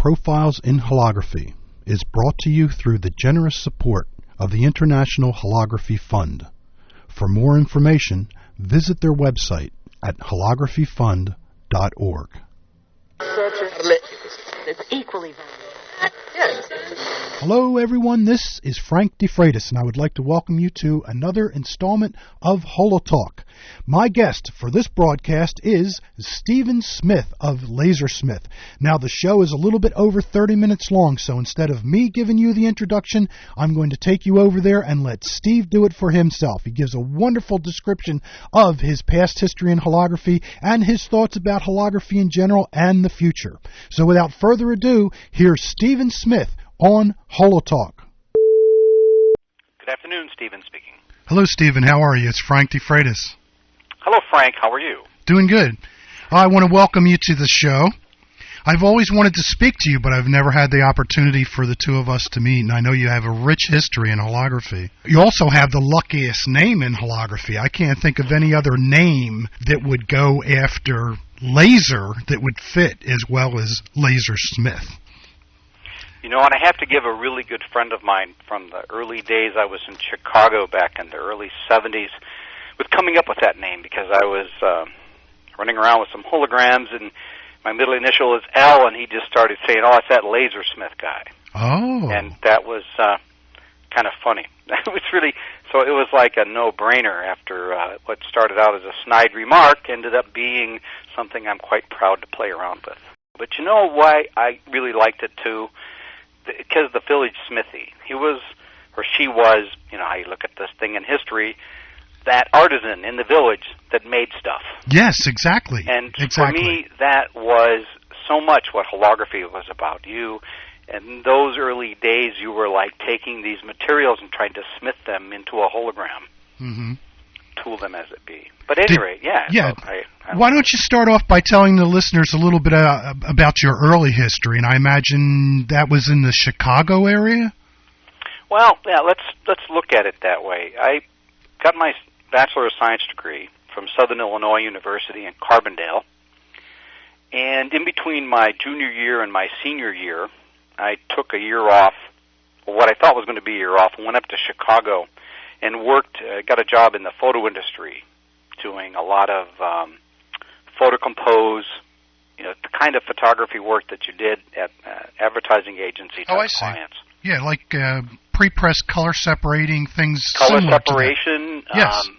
Profiles in Holography is brought to you through the generous support of the International Holography Fund. For more information, visit their website at holographyfund.org. Hello everyone, this is Frank DeFreitas, and I would like to welcome you to another installment of HoloTalk. My guest for this broadcast is Stephen Smith of LaserSmith. Now the show is a little bit over 30 minutes long, so instead of me giving you the introduction, I'm going to take you over there and let Steve do it for himself. He gives a wonderful description of his past history in holography and his thoughts about holography in general and the future. So without further ado, here's Stephen Smith on HoloTalk. Good afternoon, Stephen speaking. Hello, Stephen. How are you? It's Frank DeFreitas. Hello, Frank. How are you? Doing good. I want to welcome you to the show. I've always wanted to speak to you, but I've never had the opportunity for the two of us to meet, and I know you have a rich history in holography. You also have the luckiest name in holography. I can't think of any other name that would go after laser that would fit as well as LaserSmith. You know, and I have to give a really good friend of mine from the early days I was in Chicago back in the early 70s with coming up with that name, because I was running around with some holograms, and my middle initial is L, and he just started saying, "Oh, it's that LaserSmith guy." Oh. And that was kind of funny. It was really, so it was like a no-brainer after what started out as a snide remark ended up being something I'm quite proud to play around with. But you know why I really liked it too? Because the village smithy. He was, or she was, you know how you look at this thing in history, that artisan in the village that made stuff. Yes, exactly. And exactly. For me, that was so much what holography was about. You, in those early days, you were like taking these materials and trying to smith them into a hologram. Mm-hmm. Tool them as it be. But at any rate, yeah. Yeah. So why don't you start off by telling the listeners a little bit about your early history? And I imagine that was in the Chicago area? Well, yeah, let's look at it that way. I got my Bachelor of Science degree from Southern Illinois University in Carbondale. And in between my junior year and my senior year, I took a year off, or what I thought was going to be a year off, and went up to Chicago and worked, got a job in the photo industry, doing a lot of photo compose, you know, the kind of photography work that you did at advertising agency type clients. Yeah, like pre-press color separating things. Color similar separation, to that. Yes.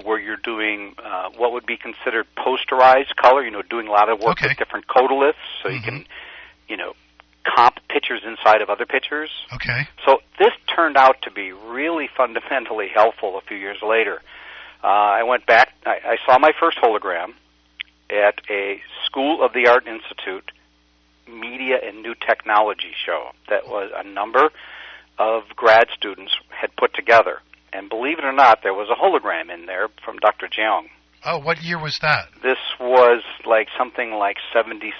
Where you're doing what would be considered posterized color, you know, doing a lot of work with different codoliths, so you can, you know, comp pictures inside of other pictures. Okay. So this turned out to be really fundamentally helpful a few years later. I went back, I saw my first hologram at a School of the Art Institute Media and New Technology show that was a number of grad students had put together. And believe it or not, there was a hologram in there from Dr. Jeong. Oh, what year was that? This was like something like 76.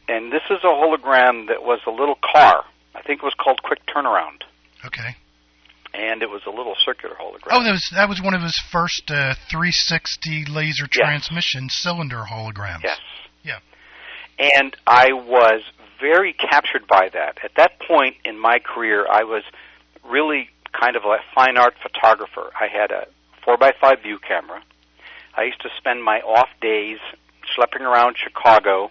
And this is a hologram that was a little car. I think it was called Quick Turnaround. Okay. And it was a little circular hologram. Oh, that was one of his first 360 laser transmission cylinder holograms. Yes. Yeah. And I was very captured by that. At that point in my career, I was really kind of a fine art photographer. I had a 4x5 view camera. I used to spend my off days schlepping around Chicago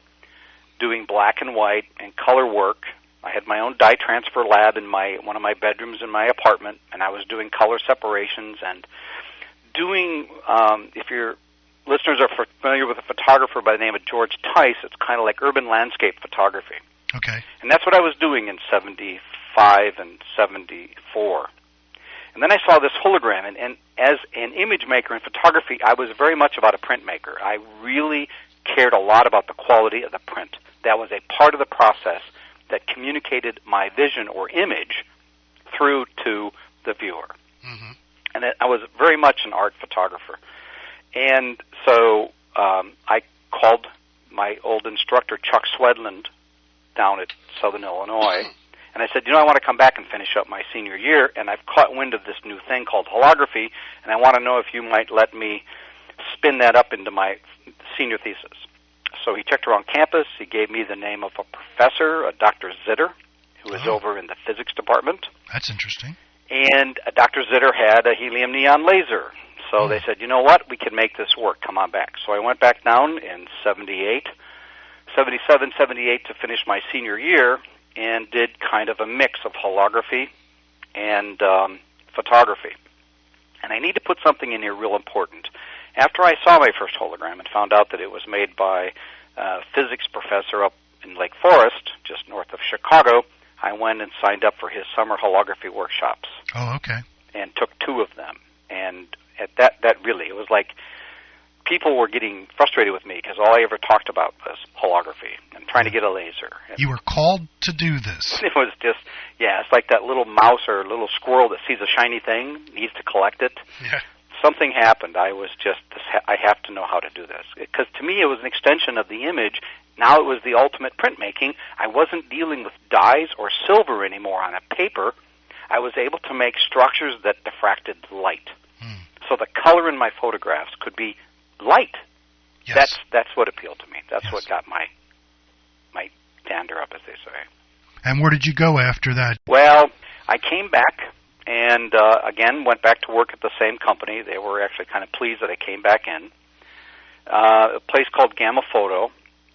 doing black and white and color work. I had my own dye transfer lab in one of my bedrooms in my apartment, and I was doing color separations and doing, if your listeners are familiar with a photographer by the name of George Tice, it's kind of like urban landscape photography. Okay. And that's what I was doing in 75 and 74. And then I saw this hologram, and as an image maker in photography, I was very much about a printmaker. I really cared a lot about the quality of the print. That was a part of the process that communicated my vision or image through to the viewer. Mm-hmm. And I was very much an art photographer. And so I called my old instructor, Chuck Swedland, down at Southern Illinois, and I said, I want to come back and finish up my senior year, and I've caught wind of this new thing called holography, and I want to know if you might let me spin that up into my senior thesis. So he checked around campus. He gave me the name of a professor, a Dr. Zitter, who was over in the physics department. That's interesting. And Dr. Zitter had a helium neon laser. So they said, you know what, we can make this work. Come on back. So I went back down in 78, 77, 78 to finish my senior year and did kind of a mix of holography and photography. And I need to put something in here real important. After I saw my first hologram and found out that it was made by a physics professor up in Lake Forest, just north of Chicago, I went and signed up for his summer holography workshops. Oh, okay. And took 2 of them. And at that really, it was like people were getting frustrated with me because all I ever talked about was holography and trying to get a laser. And you were called to do this. It was just, it's like that little mouse or little squirrel that sees a shiny thing, needs to collect it. Yeah. Something happened. I was just, I have to know how to do this. Because to me, it was an extension of the image. Now it was the ultimate printmaking. I wasn't dealing with dyes or silver anymore on a paper. I was able to make structures that diffracted light. So the color in my photographs could be light. Yes. That's what appealed to me. That's what got my dander up, as they say. And where did you go after that? Well, I came back and, again, went back to work at the same company. They were actually kind of pleased that I came back in. A place called Gamma Photo,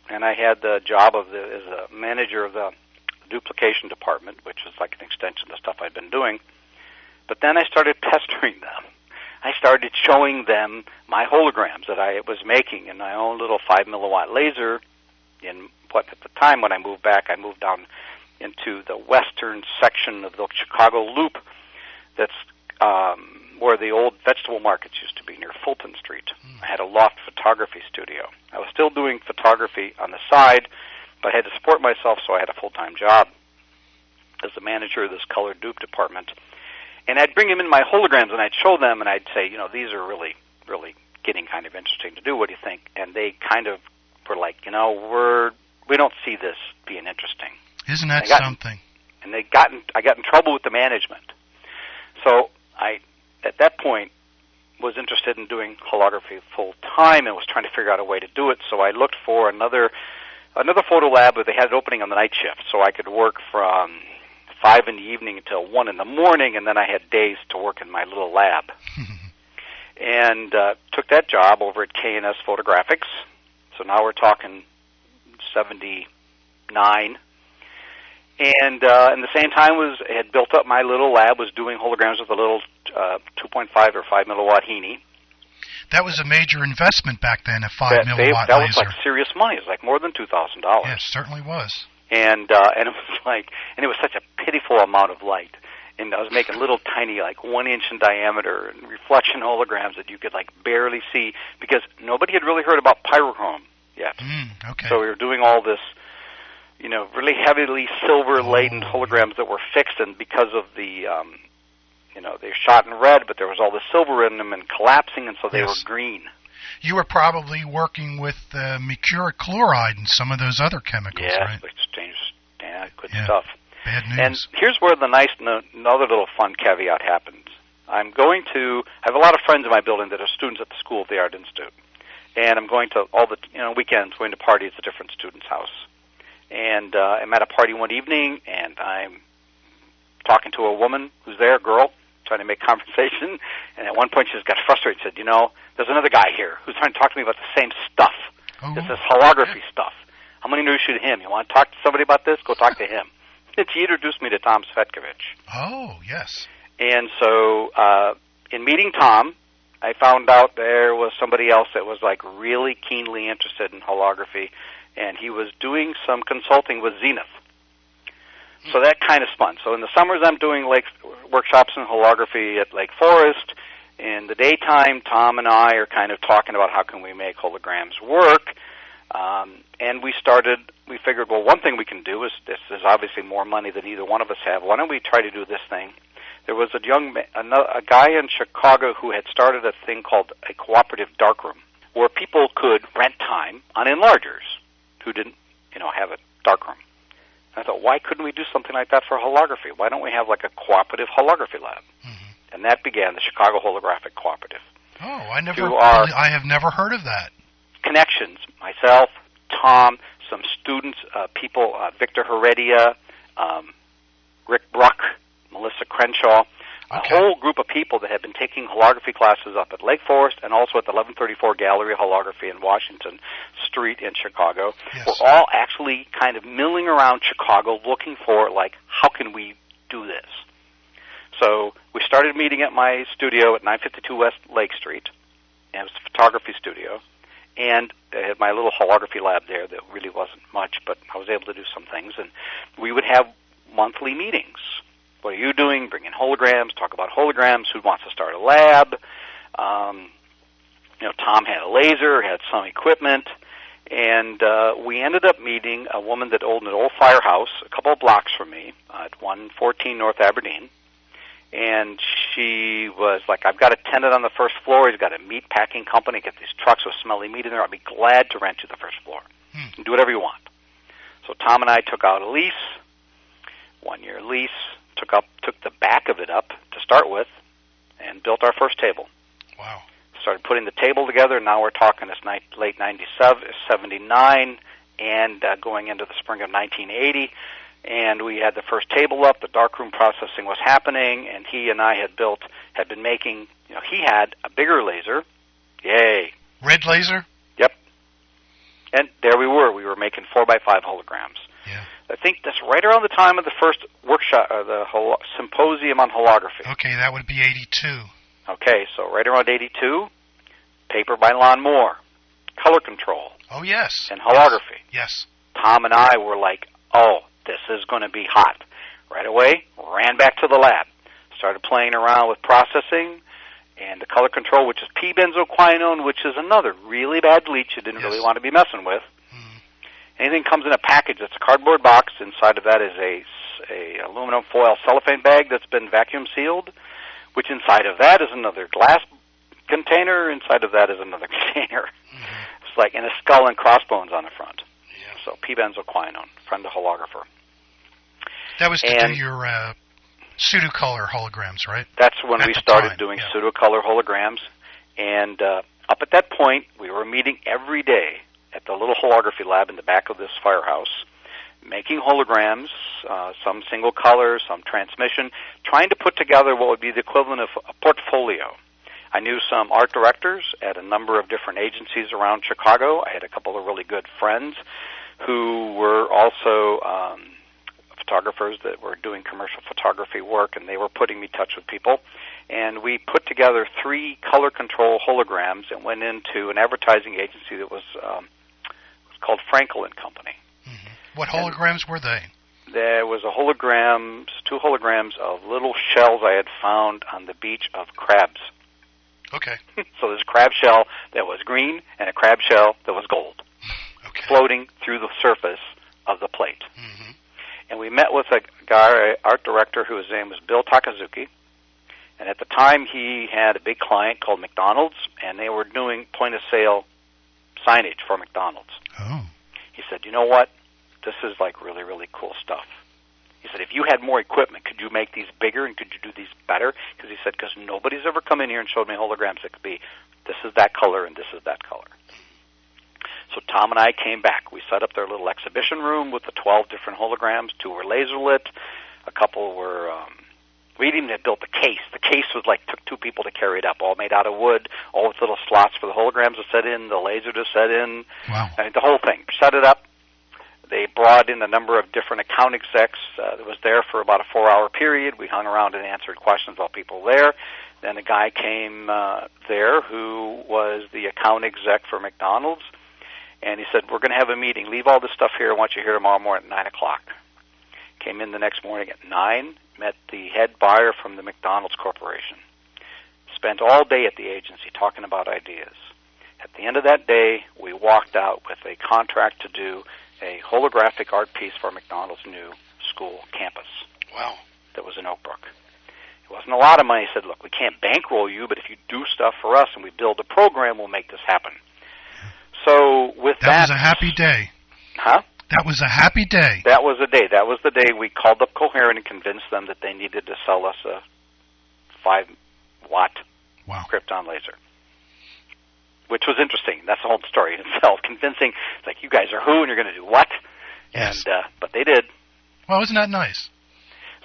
and I had the job as a manager of the duplication department, which was like an extension of the stuff I'd been doing. But then I started pestering them. I started showing them my holograms that I was making in my own little 5-milliwatt laser. At the time when I moved back, I moved down into the western section of the Chicago Loop. That's where the old vegetable markets used to be, near Fulton Street. I had a loft photography studio. I was still doing photography on the side, but I had to support myself, so I had a full-time job as the manager of this color dupe department. And I'd bring them in my holograms, and I'd show them, and I'd say, these are really, really getting kind of interesting to do. What do you think? And they kind of were like, we don't see this being interesting. Isn't that something? And I got in trouble with the management. So I, at that point, was interested in doing holography full time and was trying to figure out a way to do it. So I looked for another photo lab, but they had it opening on the night shift, so I could work from 5 in the evening until 1 in the morning, and then I had days to work in my little lab. And took that job over at K&S Photographics. So now we're talking 79. And in the same time had built up my little lab, was doing holograms with a little 2.5 or 5 milliwatt Heaney. That was a major investment back then, a 5 milliwatt that laser. was like serious money. It was like more than $2,000. Yeah, it certainly was. And it was and it was such a pitiful amount of light. And I was making little tiny, like 1 inch in diameter and reflection holograms that you could like barely see because nobody had really heard about pyrochrome yet. Okay. So we were doing all this, really heavily silver-laden holograms that were fixed, and because of the, they shot in red, but there was all the silver in them and collapsing, and so they were green. You were probably working with mercuric chloride and some of those other chemicals, right? Good stuff. Bad news. And here's where another little fun caveat happens. I have a lot of friends in my building that are students at the School of the Art Institute. And I'm going to all the weekends, going to parties at different students' house. And I'm at a party one evening, and I'm talking to a woman who's there, a girl, trying to make conversation. And at one point she just got frustrated and said, there's another guy here who's trying to talk to me about the same stuff. It's this holography stuff. I'm going to introduce you to him. You want to talk to somebody about this? Go talk to him. And she introduced me to Tom Svetkovich. Oh, yes. And so in meeting Tom, I found out there was somebody else that was like really keenly interested in holography, and he was doing some consulting with Zenith. So that kind of spun. So in the summers, I'm doing workshops in holography at Lake Forest. In the daytime, Tom and I are kind of talking about how can we make holograms work. And we figured, well, one thing we can do is, this is obviously more money than either one of us have. Why don't we try to do this thing? There was a guy in Chicago who had started a thing called a cooperative darkroom, where people could rent time on enlargers who didn't, have a darkroom. I thought, why couldn't we do something like that for holography? Why don't we have like a cooperative holography lab? Mm-hmm. And that began the Chicago Holographic Cooperative. Oh, I have never heard of that. Connections. Myself, Tom, some students, people, Victor Heredia, Rick Bruck, Melissa Crenshaw, a whole group of people that had been taking holography classes up at Lake Forest and also at the 1134 Gallery of Holography in Washington Street in Chicago. Yes. Were all actually kind of milling around Chicago looking for, like, how can we do this? So we started meeting at my studio at 952 West Lake Street, and it was a photography studio, and I had my little holography lab there that really wasn't much, but I was able to do some things, and we would have monthly meetings. What are you doing? Bring in holograms, talk about holograms, who wants to start a lab. Tom had a laser, had some equipment, and we ended up meeting a woman that owned an old firehouse a couple of blocks from me at 114 North Aberdeen. And she was like, I've got a tenant on the first floor. He's got a meat packing company. Get these trucks with smelly meat in there. I'd be glad to rent you the first floor. And do whatever you want. So Tom and I took out a lease, 1-year lease, took the back of it up to start with, and built our first table. Wow. Started putting the table together. Now we're talking this late 97, 79, and going into the spring of 1980. And we had the first table up. The darkroom processing was happening, and he and I had been making. He had a bigger laser. Yay! Red laser. Yep. And there we were. We were making 4x5 holograms. Yeah. I think that's right around the time of the first workshop, the symposium on holography. Okay, that would be 82. Okay, so right around 82, paper by Lon Moore, color control. Oh, yes. And holography. Yes. Tom and I were like, oh, this is going to be hot. Right away, ran back to the lab, started playing around with processing and the color control, which is p-benzoquinone, which is another really bad bleach you didn't really want to be messing with. Anything comes in a package. It's a cardboard box. Inside of that is a aluminum foil cellophane bag that's been vacuum sealed, which inside of that is another glass container. Inside of that is another container. It's like in a skull and crossbones on the front. Yeah. So p-benzoquinone, friend of holographer. That was to do your pseudo-color holograms, right? That's when we started doing pseudo-color holograms. And up at that point, we were meeting every day at the little holography lab in the back of this firehouse, making holograms, some single color, some transmission, trying to put together what would be the equivalent of a portfolio. I knew some art directors at a number of different agencies around Chicago. I had a couple of really good friends who were also photographers that were doing commercial photography work, and they were putting me in touch with people. And we put together 3 color control holograms and went into an advertising agency that was called Frankel and Company. What holograms were they? There was 2 holograms of little shells I had found on the beach of crabs. Okay. So there's a crab shell that was green and a crab shell that was gold, floating through the surface of the plate. And we met with a guy, art director, whose name was Bill Takazuki. And at the time, he had a big client called McDonald's, and they were doing point-of-sale signage for McDonald's. Oh. He said, you know what? This is like really, really cool stuff. He said, if you had more equipment, could you make these bigger and could you do these better? Because he said, because nobody's ever come in here and showed me holograms that could be, this is that color and this is that color. So Tom and I came back. We set up their little exhibition room with the 12 different holograms. 2 were laser lit. A couple were, we even had built the case. The case was like, took 2 people to carry it up, all made out of wood, all with little slots for the holograms to set in, the laser to set in. Wow. I mean, the whole thing. Set it up. They brought in a number of different account execs that was there for about a 4-hour period. We hung around and answered questions while people were there. Then a guy came there who was the account exec for McDonald's, and he said, we're going to have a meeting. Leave all this stuff here. I want you here tomorrow morning at 9 o'clock. Came in the next morning at 9, met the head buyer from the McDonald's Corporation. Spent all day at the agency talking about ideas. At the end of that day, we walked out with a contract to do a holographic art piece for McDonald's new school campus. Wow. That was in Oak Brook. It wasn't a lot of money. He said, look, we can't bankroll you, but if you do stuff for us and we build a program, we'll make this happen. So with that... That was a happy day. Huh? That was a happy day. That was the day. That was the day we called up Coherent and convinced them that they needed to sell us a 5-watt krypton laser. which was interesting. That's the whole story in itself. Convincing, it's like, you guys are who and you're going to do what? Yes. And but they did. Well, isn't that nice?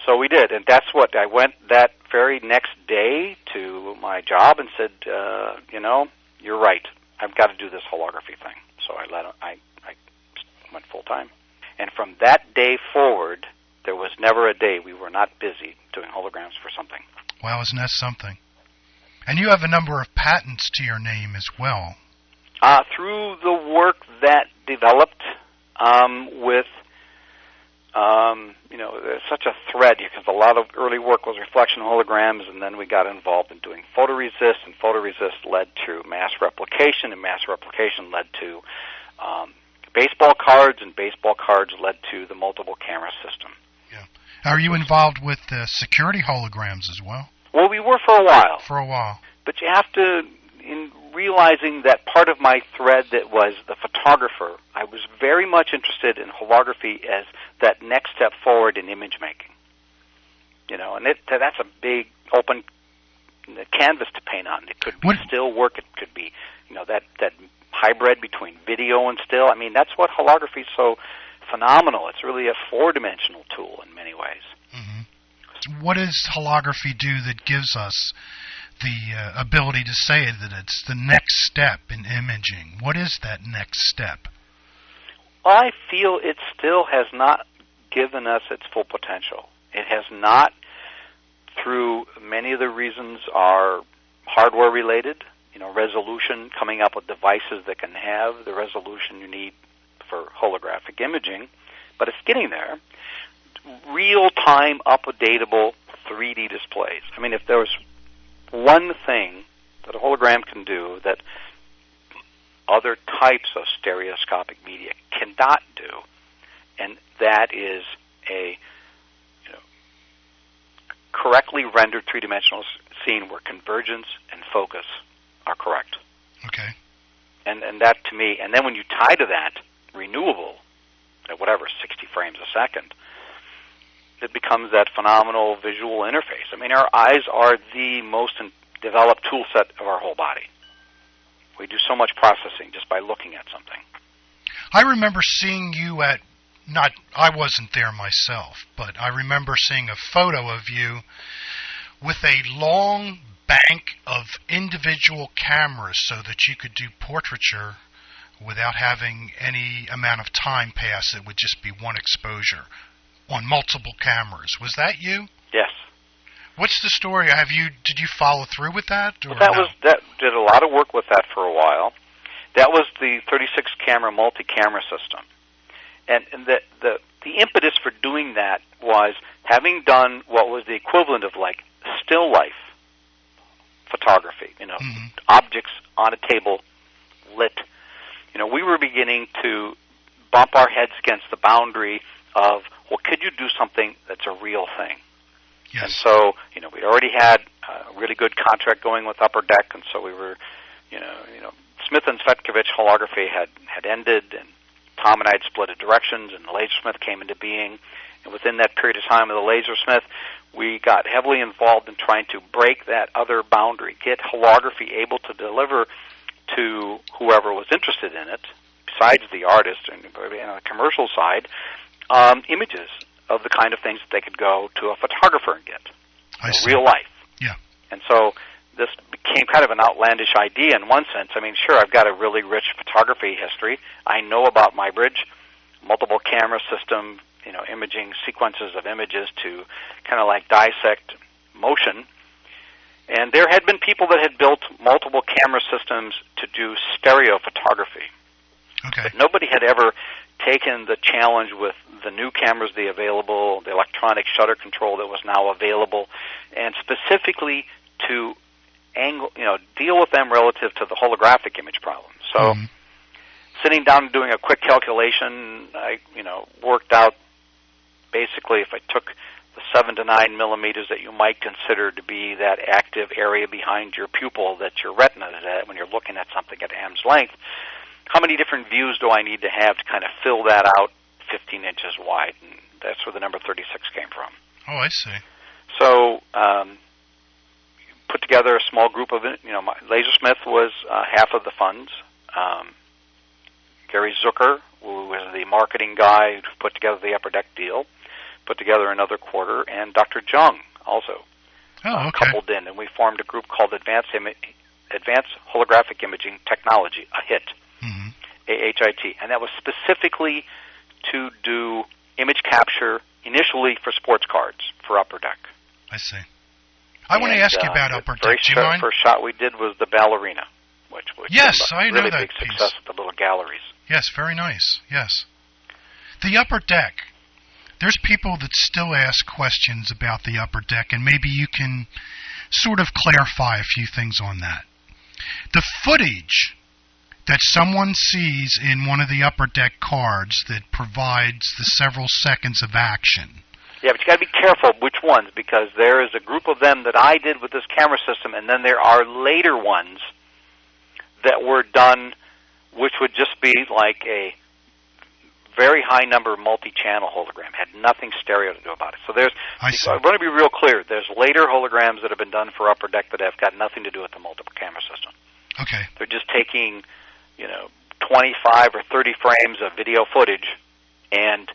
So we did, and that's what I went that very next day to my job and said, you're right. I've got to do this holography thing. So I went full time, and from that day forward, there was never a day we were not busy doing holograms for something. Wow, isn't that something? And you have a number of patents to your name as well. Through the work that developed with, there's such a thread, because a lot of early work was reflection holograms, and then we got involved in doing photoresist, and photoresist led to mass replication, and mass replication led to baseball cards, and baseball cards led to the multiple camera system. Yeah. Are you involved with security holograms as well? Well, we were for a while. For a while. But you have to, in realizing that part of my thread that was the photographer, I was very much interested in holography as that next step forward in image making. And that's a big open canvas to paint on. It could be still work. It could be, that hybrid between video and still. I mean, that's what holography is so phenomenal. It's really a four-dimensional tool in many ways. Mm-hmm. What does holography do that gives us the ability to say that it's the next step in imaging? What is that next step? Well, I feel it still has not given us its full potential. It has not, through many of the reasons are hardware related, resolution, coming up with devices that can have the resolution you need for holographic imaging, but it's getting there. Real-time, updatable 3D displays. I mean, if there was one thing that a hologram can do that other types of stereoscopic media cannot do, and that is a correctly rendered three-dimensional scene where convergence and focus are correct. Okay. And that, to me, and then when you tie to that renewable, at 60 frames a second, it becomes that phenomenal visual interface. I mean, our eyes are the most developed tool set of our whole body. We do so much processing just by looking at something. I remember seeing you I wasn't there myself, but I remember seeing a photo of you with a long bank of individual cameras so that you could do portraiture without having any amount of time pass. It would just be one exposure on multiple cameras. Was that you? Yes. What's the story? Did you follow through with that? Or that did a lot of work with that for a while. That was the 36 camera multi-camera system. And the impetus for doing that was having done what was the equivalent of like still life photography, objects on a table lit. We were beginning to bump our heads against the boundary of, well, could you do something that's a real thing? Yes. And so, we'd already had a really good contract going with Upper Deck, and so we were, Smith and Svetkovich holography had ended, and Tom and I had split directions, and the LaserSmith came into being. And within that period of time of the LaserSmith, we got heavily involved in trying to break that other boundary, get holography able to deliver to whoever was interested in it, besides the artist and on the commercial side, images of the kind of things that they could go to a photographer and get. Real life. Yeah. And so this became kind of an outlandish idea in one sense. I mean, sure, I've got a really rich photography history. I know about MyBridge, multiple camera system, imaging sequences of images to kind of like dissect motion. And there had been people that had built multiple camera systems to do stereo photography. Okay. But nobody had ever taken the challenge with the new cameras, the electronic shutter control that was now available, and specifically to deal with them relative to the holographic image problem. So sitting down and doing a quick calculation, I worked out basically if I took the 7 to 9 millimeters that you might consider to be that active area behind your pupil that your retina is at when you're looking at something at arm's length, how many different views do I need to have to kind of fill that out 15 inches wide? And that's where the number 36 came from. Oh, I see. So put together a small group of it. LaserSmith was half of the funds. Gary Zucker, who was the marketing guy who put together the Upper Deck deal, put together another quarter, and Dr. Jung also coupled in, and we formed a group called Advanced Holographic Imaging Technology, AHIT, AHIT, and that was specifically to do image capture initially for sports cards for Upper Deck. I see. I want to ask you about Upper Deck. Do you mind? The first shot we did was the Ballerina, which yes, I know really that big piece. Success at the little galleries. Yes, very nice. Yes. The Upper Deck. There's people that still ask questions about the Upper Deck, and maybe you can sort of clarify a few things on that. The footage that someone sees in one of the Upper Deck cards that provides the several seconds of action. Yeah, but you got to be careful which ones, because there is a group of them that I did with this camera system, and then there are later ones that were done, which would just be like a very high number multi-channel hologram. Had nothing stereo to do about it. So I want to be real clear. There's later holograms that have been done for Upper Deck that have got nothing to do with the multiple camera system. Okay. They're just taking, 25 or 30 frames of video footage and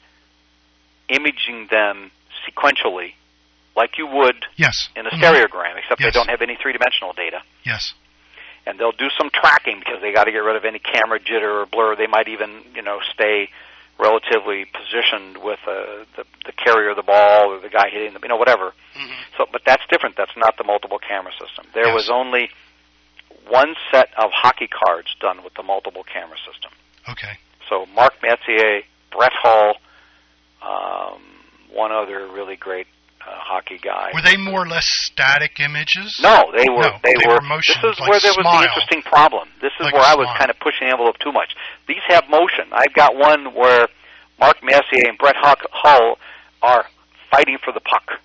imaging them sequentially like you would in a stereogram, except they don't have any three-dimensional data. Yes. And they'll do some tracking because they got to get rid of any camera jitter or blur. They might even, stay relatively positioned with the carrier of the ball or the guy hitting the, whatever. Mm-hmm. So, but that's different. That's not the multiple camera system. There was only one set of hockey cards done with the multiple camera system. Okay. So Mark Messier, Brett Hull, one other really great hockey guy. Were they more or less static images? No, they were. They were motion. This is like where there was smile. the interesting problem. This is like where I was kind of pushing the envelope too much. These have motion. I've got one where Mark Messier and Brett Hull are fighting for the puck.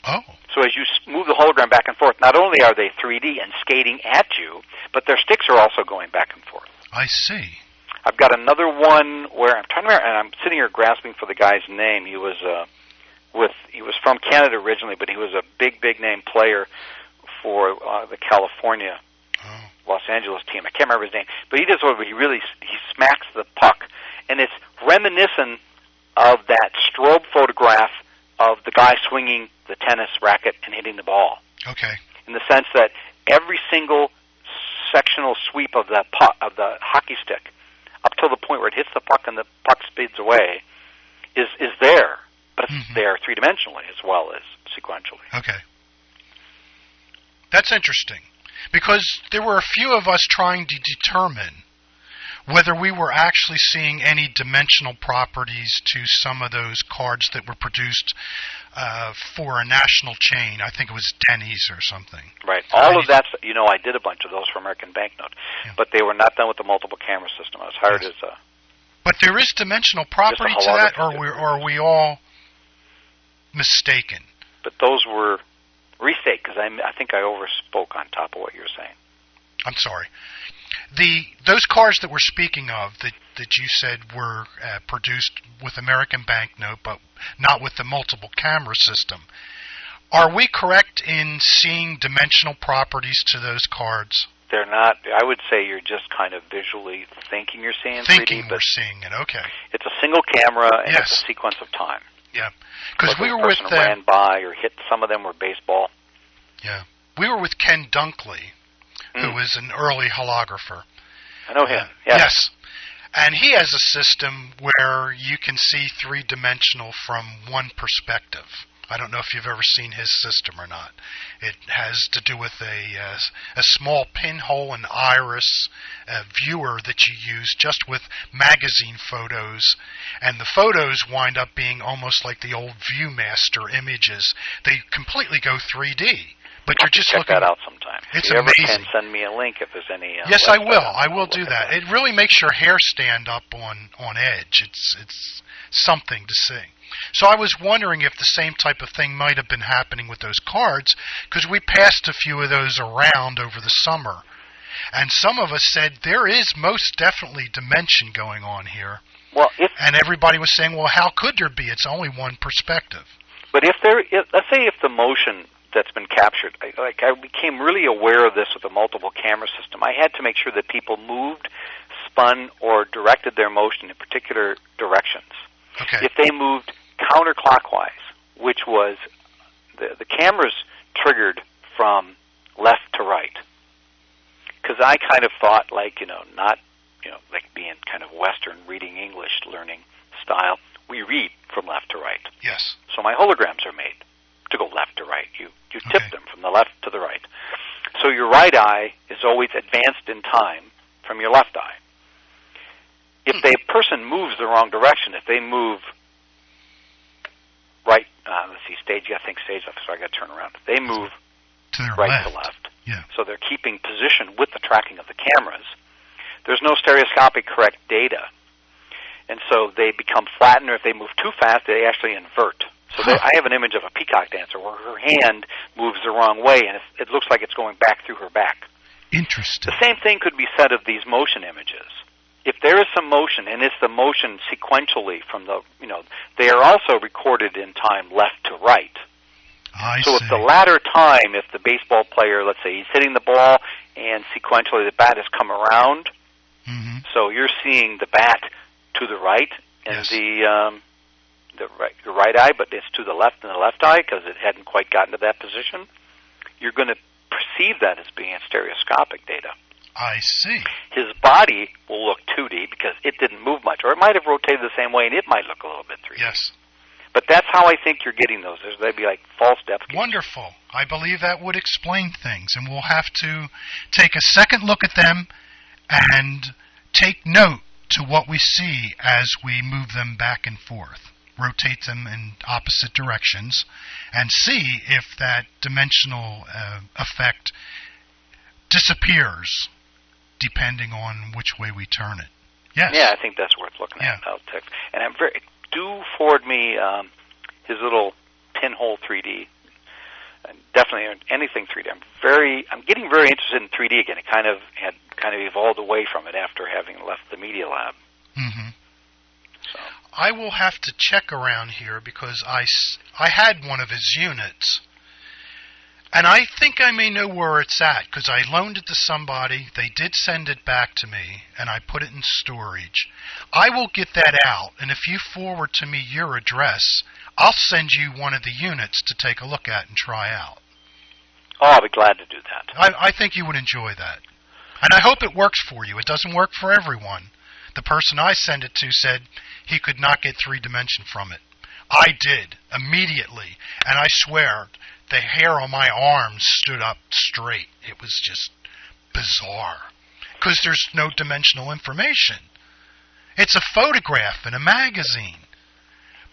Oh. So as you move the hologram back and forth, not only are they 3D and skating at you, but their sticks are also going back and forth. I see. I've got another one where I'm trying to remember, and I'm sitting here grasping for the guy's name. He was from Canada originally, but he was a big name player for the California Los Angeles team. I can't remember his name, but he does what he smacks the puck, and it's reminiscent of that strobe photograph of the guy swinging the tennis racket and hitting the ball. Okay. In the sense that every single sectional sweep of the hockey stick, up till the point where it hits the puck and the puck speeds away, is there, but it's there three-dimensionally as well as sequentially. Okay. That's interesting, because there were a few of us trying to determine whether we were actually seeing any dimensional properties to some of those cards that were produced for a national chain. I think it was Denny's or something. Right. All of that, I did a bunch of those for American Banknote, but they were not done with the multiple camera system. I was hired as a... But there is dimensional property to that, or are we all mistaken? But those were... Restate, because I think I overspoke on top of what you were saying. I'm sorry. Those cars that we're speaking of that you said were produced with American Banknote, but not with the multiple camera system, are we correct in seeing dimensional properties to those cards? They're not. I would say you're just kind of visually thinking you're seeing 3D. Thinking we're seeing it, okay. It's a single camera, and it's a sequence of time. Yeah, because we were with... ran by or hit, some of them were baseball. Yeah. We were with Ken Dunkley, who was an early holographer. I know him, yes. And he has a system where you can see three-dimensional from one perspective. I don't know if you've ever seen his system or not. It has to do with a small pinhole and iris viewer that you use just with magazine photos, and the photos wind up being almost like the old ViewMaster images. They completely go 3D. But you're just check that out sometime. It's if you amazing. Ever can send me a link if there's any. Yes, I will. I will do that. It really makes your hair stand up on edge. It's something to see. So I was wondering if the same type of thing might have been happening with those cards, because we passed a few of those around over the summer, and some of us said there is most definitely dimension going on here. Well, and everybody was saying, well, how could there be? It's only one perspective. But let's say if the motion that's been captured. I became really aware of this with a multiple camera system. I had to make sure that people moved, spun, or directed their motion in particular directions. Okay. If they moved counterclockwise, which was the cameras triggered from left to right, because I kind of thought like, not, like being kind of Western reading English learning style, we read from left to right. Yes. So my holograms are made to go left to right. You tip them from the left to the right. So your right eye is always advanced in time from your left eye. If the person moves the wrong direction, if they move right, let's see, stage left, so I got to turn around. They move to their right left. to left. Yeah. So they're keeping position with the tracking of the cameras. There's no stereoscopic correct data. And so they become flattened, or if they move too fast, they actually invert. So I have an image of a peacock dancer where her hand moves the wrong way, and it looks like it's going back through her back. Interesting. The same thing could be said of these motion images. If there is some motion, and it's the motion sequentially from the, they are also recorded in time left to right. So see. if the latter time, if the baseball player, let's say he's hitting the ball, and sequentially the bat has come around, so you're seeing the bat to the right, and your right eye, but it's to the left in the left eye because it hadn't quite gotten to that position, you're going to perceive that as being stereoscopic data. I see. His body will look 2D because it didn't move much, or it might have rotated the same way, and it might look a little bit 3D. Yes. But that's how I think you're getting those. They'd be like false depth gauging. Wonderful. I believe that would explain things, and we'll have to take a second look at them and take note to what we see as we move them back and forth, rotate them in opposite directions, and see if that dimensional effect disappears depending on which way we turn it. Yes. Yeah, I think that's worth looking at. And do forward me his little pinhole 3D. Definitely anything 3D. I'm getting very interested in 3D again. It kind of evolved away from it after having left the Media Lab. Mm-hmm. So. I will have to check around here because I had one of his units, and I think I may know where it's at because I loaned it to somebody. They did send it back to me, and I put it in storage. I will get that out, and if you forward to me your address, I'll send you one of the units to take a look at and try out. Oh, I'll be glad to do that. I think you would enjoy that. And I hope it works for you. It doesn't work for everyone. The person I sent it to said he could not get 3D from it. I did, immediately. And I swear, the hair on my arms stood up straight. It was just bizarre. Because there's no dimensional information. It's a photograph in a magazine.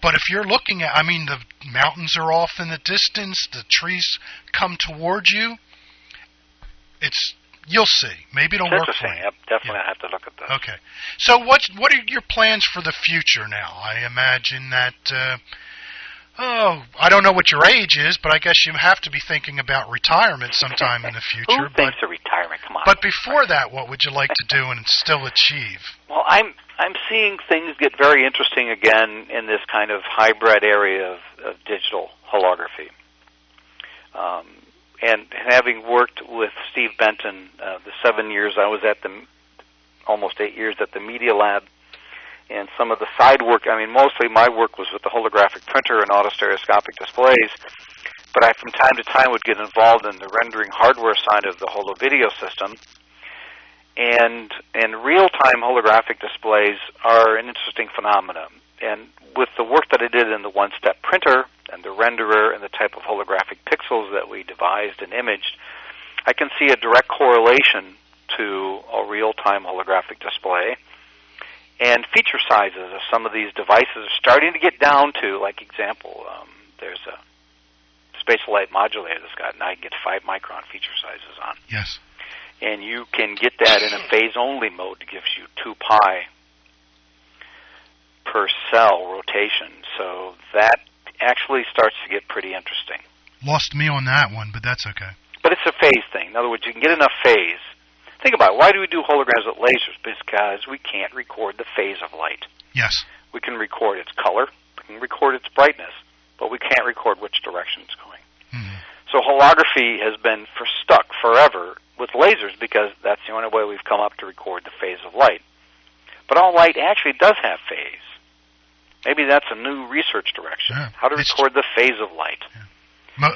But if you're looking at, the mountains are off in the distance, the trees come towards you, you'll see. Maybe it'll work for you. Yep, definitely I have to look at that. Okay. So what are your plans for the future now? I imagine that, I don't know what your age is, but I guess you have to be thinking about retirement sometime in the future. Who thinks of retirement? Come on. But before that, what would you like to do and still achieve? Well, I'm seeing things get very interesting again in this kind of hybrid area of digital holography. And having worked with Steve Benton, the 7 years I was at almost 8 years at the Media Lab, and some of the side work, mostly my work was with the holographic printer and autostereoscopic displays, but I from time to time would get involved in the rendering hardware side of the holo video system. And real-time holographic displays are an interesting phenomenon. And with the work that I did in the one-step printer and the renderer and the type of holographic pixels that we devised and imaged, I can see a direct correlation to a real-time holographic display. And feature sizes of some of these devices are starting to get down to, like example, there's a spatial light modulator that's got, and I can get 5-micron feature sizes on. Yes. And you can get that in a phase-only mode that gives you 2 pi per cell rotation. So that actually starts to get pretty interesting. Lost me on that one, but that's okay. But it's a phase thing. In other words, you can get enough phase. Think about it. Why do we do holograms with lasers? Because we can't record the phase of light. Yes. We can record its color, we can record its brightness, but we can't record which direction it's going. Mm-hmm. So holography has been stuck forever with lasers because that's the only way we've come up to record the phase of light. But all light actually does have phase. Maybe that's a new research direction, how to record the phase of light. Yeah.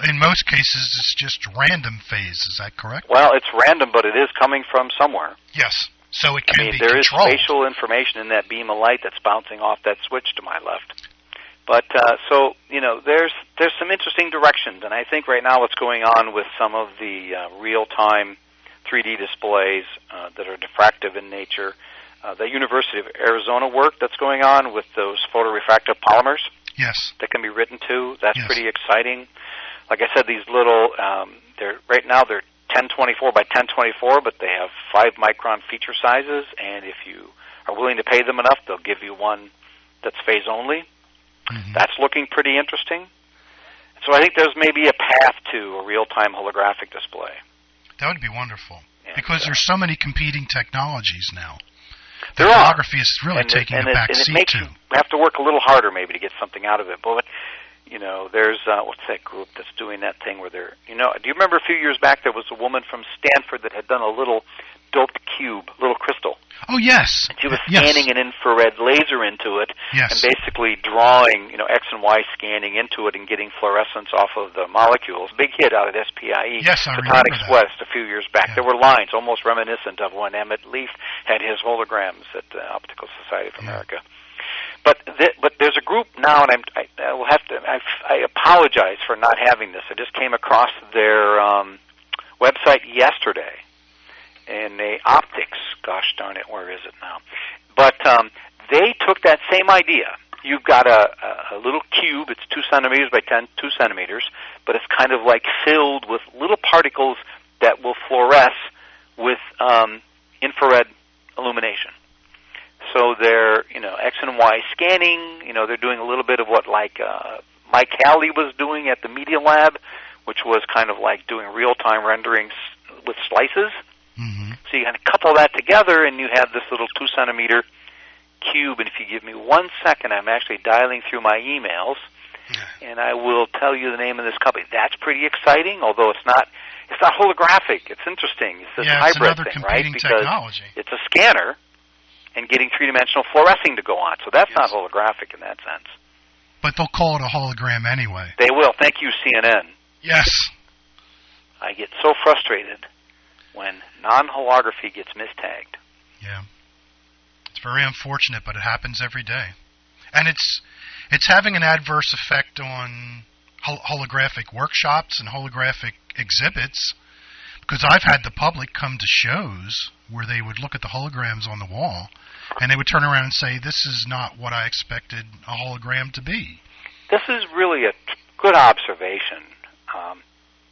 In most cases, it's just random phase. Is that correct? Well, it's random, but it is coming from somewhere. Yes, so it can be there controlled. Is spatial information in that beam of light that's bouncing off that switch to my left. But so there's some interesting directions, and I think right now what's going on with some of the real-time 3D displays that are diffractive in nature, the University of Arizona work that's going on with those photorefractive polymers, that can be written to, that's pretty exciting. Like I said, these little right now they're 1024 by 1024, but they have 5-micron feature sizes, and if you are willing to pay them enough, they'll give you one that's phase only. Mm-hmm. That's looking pretty interesting. So I think there's maybe a path to a real-time holographic display. That would be wonderful, because there's so many competing technologies now. The holography is really taking a back seat, too. We have to work a little harder maybe to get something out of it. But, there's, what's that group that's doing that thing where they're, do you remember a few years back there was a woman from Stanford that had done a little doped cube, little crystal? Oh, yes. And she was scanning an infrared laser into it and basically drawing, X and Y scanning into it and getting fluorescence off of the molecules. Big hit out at SPIE. Yes, I remember Photonics that. West a few years back. Yeah. There were lines almost reminiscent of when Emmett Leaf had his holograms at the Optical Society of America. But there's a group now, and I will have to. I apologize for not having this. I just came across their website yesterday, and optics. Gosh darn it, where is it now? But they took that same idea. You've got a little cube. It's 2 centimeters by 2 centimeters, but it's kind of like filled with little particles that will fluoresce with infrared illumination. So they're, X and Y scanning. They're doing a little bit of what Mike Halley was doing at the Media Lab, which was kind of like doing real-time renderings with slices. Mm-hmm. So you kind of couple that together, and you have this little 2 centimeter cube. And if you give me 1 second, I'm actually dialing through my emails, and I will tell you the name of this company. That's pretty exciting, although it's not holographic. It's interesting. It's this hybrid thing, right? Because technology. It's a scanner and getting 3-dimensional fluorescing to go on. So that's not holographic in that sense. But they'll call it a hologram anyway. They will. Thank you, CNN. Yes. I get so frustrated when non-holography gets mistagged. Yeah. It's very unfortunate, but it happens every day. And it's having an adverse effect on holographic workshops and holographic exhibits, because I've had the public come to shows where they would look at the holograms on the wall, and they would turn around and say, this is not what I expected a hologram to be. This is really a good observation,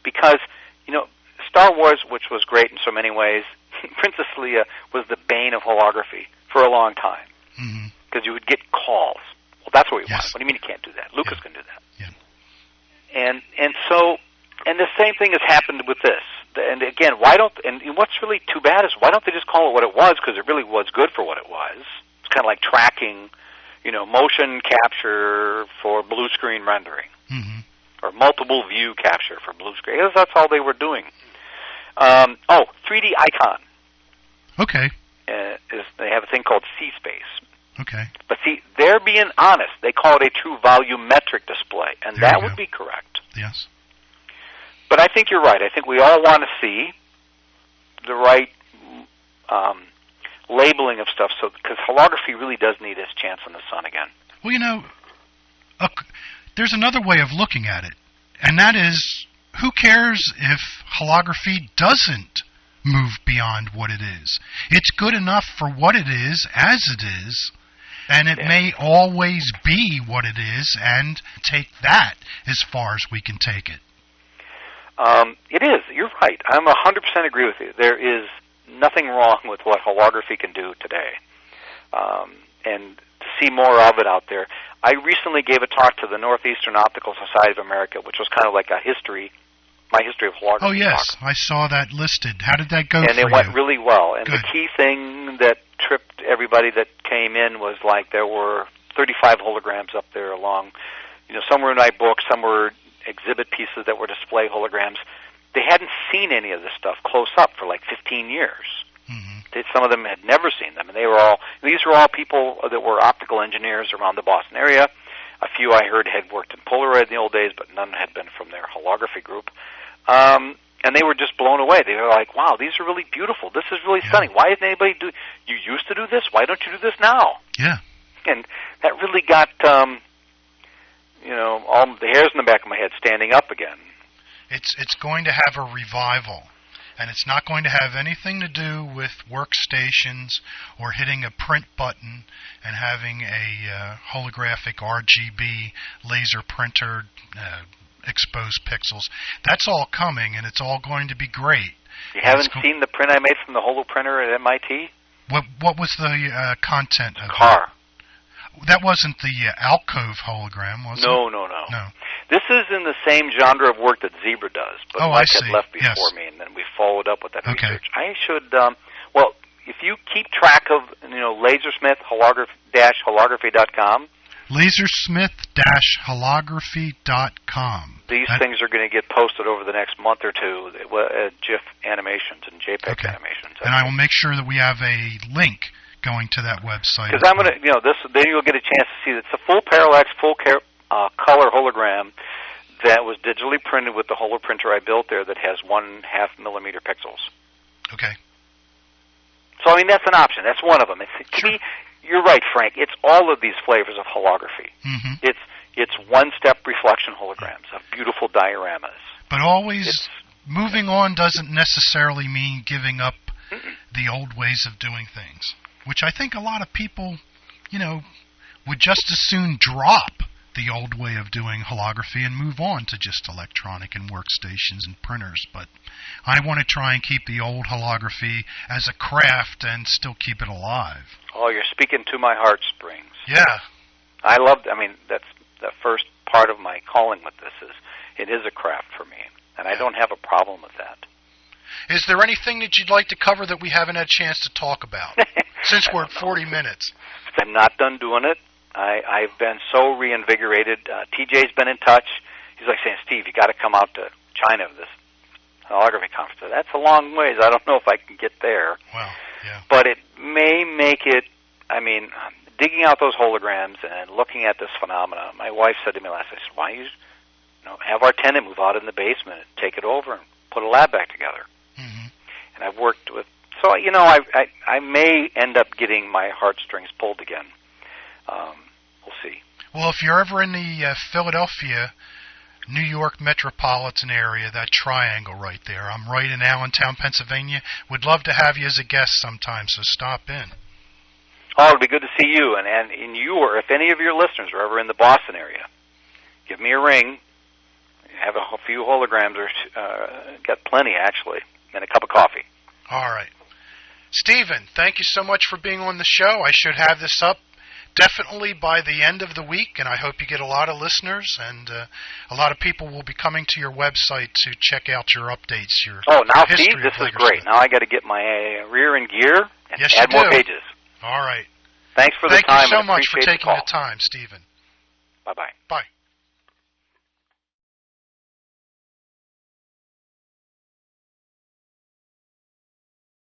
because, Star Wars, which was great in so many ways, Princess Leia was the bane of holography for a long time, because you would get calls. Well, that's what we want. What do you mean you can't do that? Lucas can do that. Yeah. And the same thing has happened with this. And again, what's really too bad is why don't they just call it what it was, because it really was good for what it was. It's kind of like tracking, motion capture for blue screen rendering, or multiple view capture for blue screen. That's all they were doing. 3D Icon. Okay. They have a thing called C-Space. Okay. But see, they're being honest. They call it a true volumetric display, and that would be correct. Yes. But I think you're right. I think we all want to see the right labeling of stuff, because holography really does need its chance in the sun again. Well, there's another way of looking at it, and that is, who cares if holography doesn't move beyond what it is? It's good enough for what it is, as it is, and it may always be what it is, and take that as far as we can take it. It is. You're right. I'm 100% agree with you. There is nothing wrong with what holography can do today. And to see more of it out there. I recently gave a talk to the Northeastern Optical Society of America, which was kind of like my history of holography. Oh, yes. Talk. I saw that listed. How did that go and for you? And it went really well. And Good. The key thing that tripped everybody that came in was like there were 35 holograms up there along, some were in my book, some were exhibit pieces that were display holograms. They hadn't seen any of this stuff close up for like 15 years. Some of them had never seen them, and these were all people that were optical engineers around the Boston area. A few I heard had worked in Polaroid in the old days, but none had been from their holography group. And they were just blown away. They were like, wow, these are really beautiful. This is really stunning. Why didn't anybody do... You used to do this? Why don't you do this now? Yeah. And that really got, all the hairs in the back of my head standing up again. It's going to have a revival. And it's not going to have anything to do with workstations or hitting a print button and having a holographic RGB laser printer exposed pixels. That's all coming, and it's all going to be great. You haven't seen the print I made from the holo printer at MIT? What was the content of car? That wasn't the alcove hologram, was it? No. This is in the same genre of work that Zebra does, but Mike had left before me, and then we followed up with that research. I should, if you keep track of, LaserSmith holography.com. LaserSmith-holography.com. These things are going to get posted over the next month or two, GIF animations and JPEG animations. And I will make sure that we have a link going to that website. Because I'm going to, then you'll get a chance to see that it's a full parallax, color hologram that was digitally printed with the holoprinter I built there that has 1/2 millimeter pixels. Okay. So, that's an option. That's one of them. You're right, Frank. It's all of these flavors of holography. It's one-step reflection holograms of beautiful dioramas. But always moving on doesn't necessarily mean giving up the old ways of doing things, which I think a lot of people, would just as soon drop the old way of doing holography and move on to just electronic and workstations and printers. But I want to try and keep the old holography as a craft and still keep it alive. Oh, you're speaking to my heartstrings. Yeah. That's the first part of my calling with this it is a craft for me, and I don't have a problem with that. Is there anything that you'd like to cover that we haven't had a chance to talk about, since we're at 40 minutes? I'm not done doing it. I've been so reinvigorated. TJ's been in touch. He's like saying, Steve, you got to come out to China for this holography conference. That's a long ways. I don't know if I can get there. Wow, yeah. But it may make it, digging out those holograms and looking at this phenomena, my wife said to me last night, why don't you have our tenant move out in the basement and take it over and put a lab back together? And I've worked with, so, I may end up getting my heartstrings pulled again. We'll see. Well, if you're ever in the Philadelphia, New York metropolitan area, that triangle right there, I'm right in Allentown, Pennsylvania. Would love to have you as a guest sometime, so stop in. Oh, it'd be good to see you. And you, or if any of your listeners are ever in the Boston area, give me a ring. Have a few holograms, or got plenty, actually, and a cup of coffee. All right. Stephen, thank you so much for being on the show. I should have this up definitely by the end of the week, and I hope you get a lot of listeners, and a lot of people will be coming to your website to check out your updates, now, Steve, this is great. Now I got to get my rear in gear and add more pages. All right. Thanks for the time. Thank you so much for taking the time, Stephen. Bye-bye. Bye.